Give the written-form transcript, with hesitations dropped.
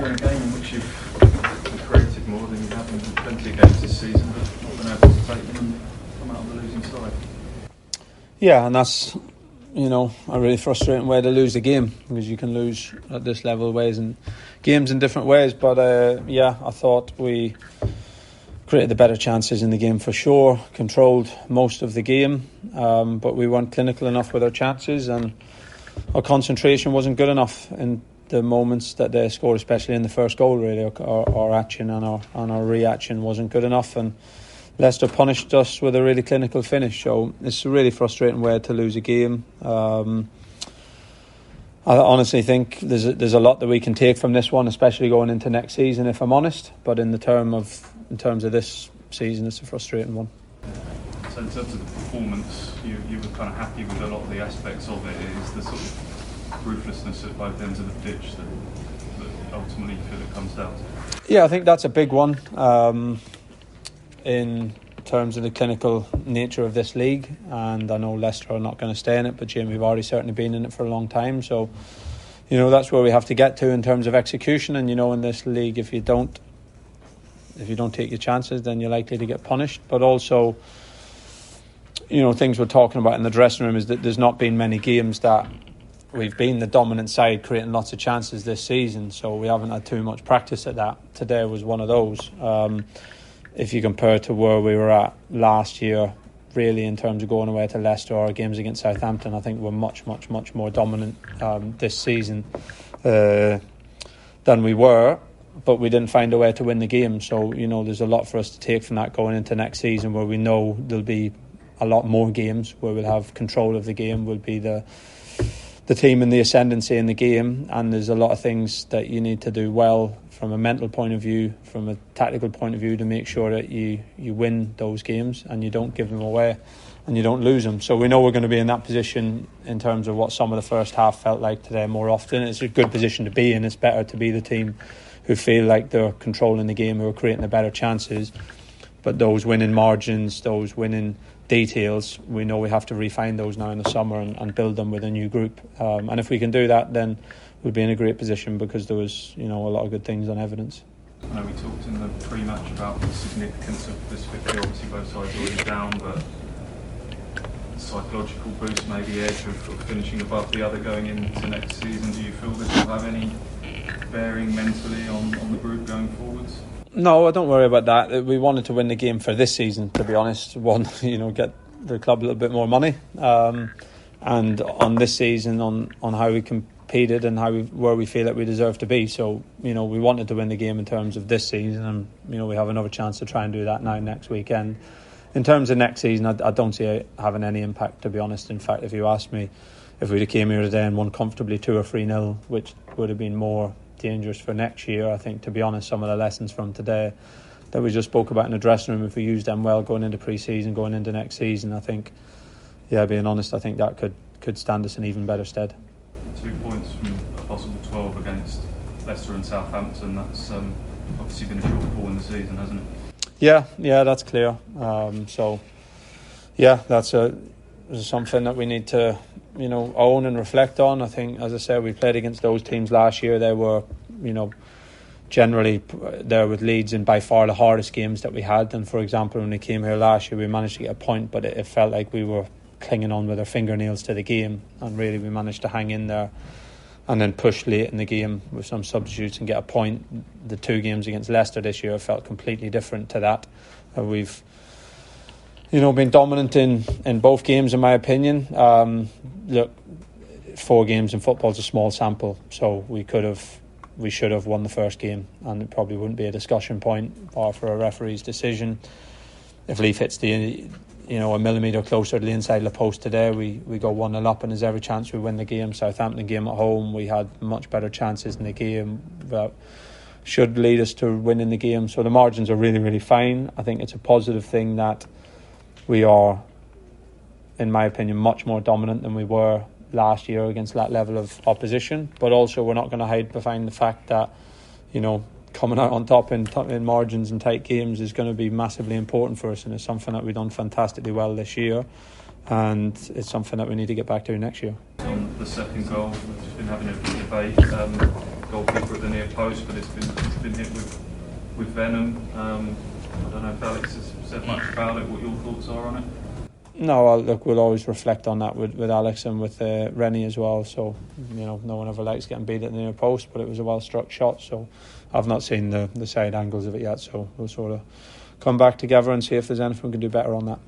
during a game in which you've been creative more than you have in plenty of games this season, but not been able to take them and come out on the losing side. Yeah, and that's, a really frustrating way to lose a game, because you can lose at this level games in different ways. But I thought we created the better chances in the game for sure, controlled most of the game, but we weren't clinical enough with our chances, and our concentration wasn't good enough in the moments that they scored, especially in the first goal. Really, our action and our reaction wasn't good enough, and Leicester punished us with a really clinical finish. So it's a really frustrating way to lose a game. I honestly think there's a lot that we can take from this one, especially going into next season, if I'm honest. But in terms of this season, it's a frustrating one. So in terms of the performance, you were kind of happy with a lot of the aspects of it. It is the sort of ruthlessness at both ends of the pitch that ultimately you feel it comes down to. Yeah, I think that's a big one in terms of the clinical nature of this league. And I know Leicester are not going to stay in it, but Jamie Vardy's certainly been in it for a long time. So, that's where we have to get to in terms of execution. And, in this league, if you don't take your chances, then you're likely to get punished. But also, things we're talking about in the dressing room is that there's not been many games that we've been the dominant side creating lots of chances this season, so we haven't had too much practice at that. Today was one of those. If you compare to where we were at last year, really, in terms of going away to Leicester or games against Southampton, I think we're much, much, much more dominant this season than we were, but we didn't find a way to win the game. So, there's a lot for us to take from that going into next season, where we know there'll be a lot more games where we'll have control of the game, we'll be the team in the ascendancy in the game, and there's a lot of things that you need to do well from a mental point of view, from a tactical point of view, to make sure that you win those games and you don't give them away and you don't lose them. So we know we're going to be in that position in terms of what some of the first half felt like today more often. It's a good position to be in. It's better to be the team who feel like they're controlling the game, who are creating the better chances. But those winning margins, those winning details, we know we have to refine those now in the summer and build them with a new group. And if we can do that, then we'll be in a great position, because there was, a lot of good things on evidence. I know we talked in the pre-match about the significance of this victory. Obviously both sides already down, but psychological boost, maybe edge of finishing above the other going into next season. Do you feel this will have any bearing mentally on the group going forwards? No, I don't worry about that. We wanted to win the game for this season, to be honest. One, get the club a little bit more money, and on this season, on how we competed and where we feel that we deserve to be. So, we wanted to win the game in terms of this season, and we have another chance to try and do that now next weekend. In terms of next season, I don't see it having any impact, to be honest. In fact, if you asked me if we'd have came here today and won comfortably 2 or 3-0, which would have been more dangerous for next year, I think, to be honest, some of the lessons from today that we just spoke about in the dressing room, if we use them well going into pre-season, going into next season, I think, being honest, I think that could stand us in even better stead. 2 points from a possible 12 against Leicester and Southampton. That's obviously been a shortfall in the season, hasn't it? Yeah, that's clear. That's something that we need to own and reflect on. I think, as I said, we played against those teams last year. They were generally there with Leeds in by far the hardest games that we had. And for example, when we came here last year, we managed to get a point, but it felt like we were clinging on with our fingernails to the game, and really we managed to hang in there and then push late in the game with some substitutes and get a point. The 2 games against Leicester this year felt completely different to that. We've been dominant in both games, in my opinion. Look, 4 games in football is a small sample, so we should have won the first game, and it probably wouldn't be a discussion point bar for a referee's decision. If Leaf hits a millimetre closer to the inside of the post today, we go 1-0 up, and there's every chance we win the game. Southampton game at home, we had much better chances in the game that should lead us to winning the game. So the margins are really, really fine. I think it's a positive thing that we are, in my opinion, much more dominant than we were last year against that level of opposition. But also, we're not going to hide behind the fact that, coming out on top in margins and tight games is going to be massively important for us, and it's something that we've done fantastically well this year, and it's something that we need to get back to next year. On the second goal, we've just been having a debate. goalkeeper at the near post, but it's been hit with venom. I don't know if Alex has said much about it. What your thoughts are on it? No, well, look, we'll always reflect on that with Alex and with Rennie as well. So, you know, no one ever likes getting beat at the near post, but it was a well struck shot. So, I've not seen the side angles of it yet. So, we'll sort of come back together and see if there's anything we can do better on that.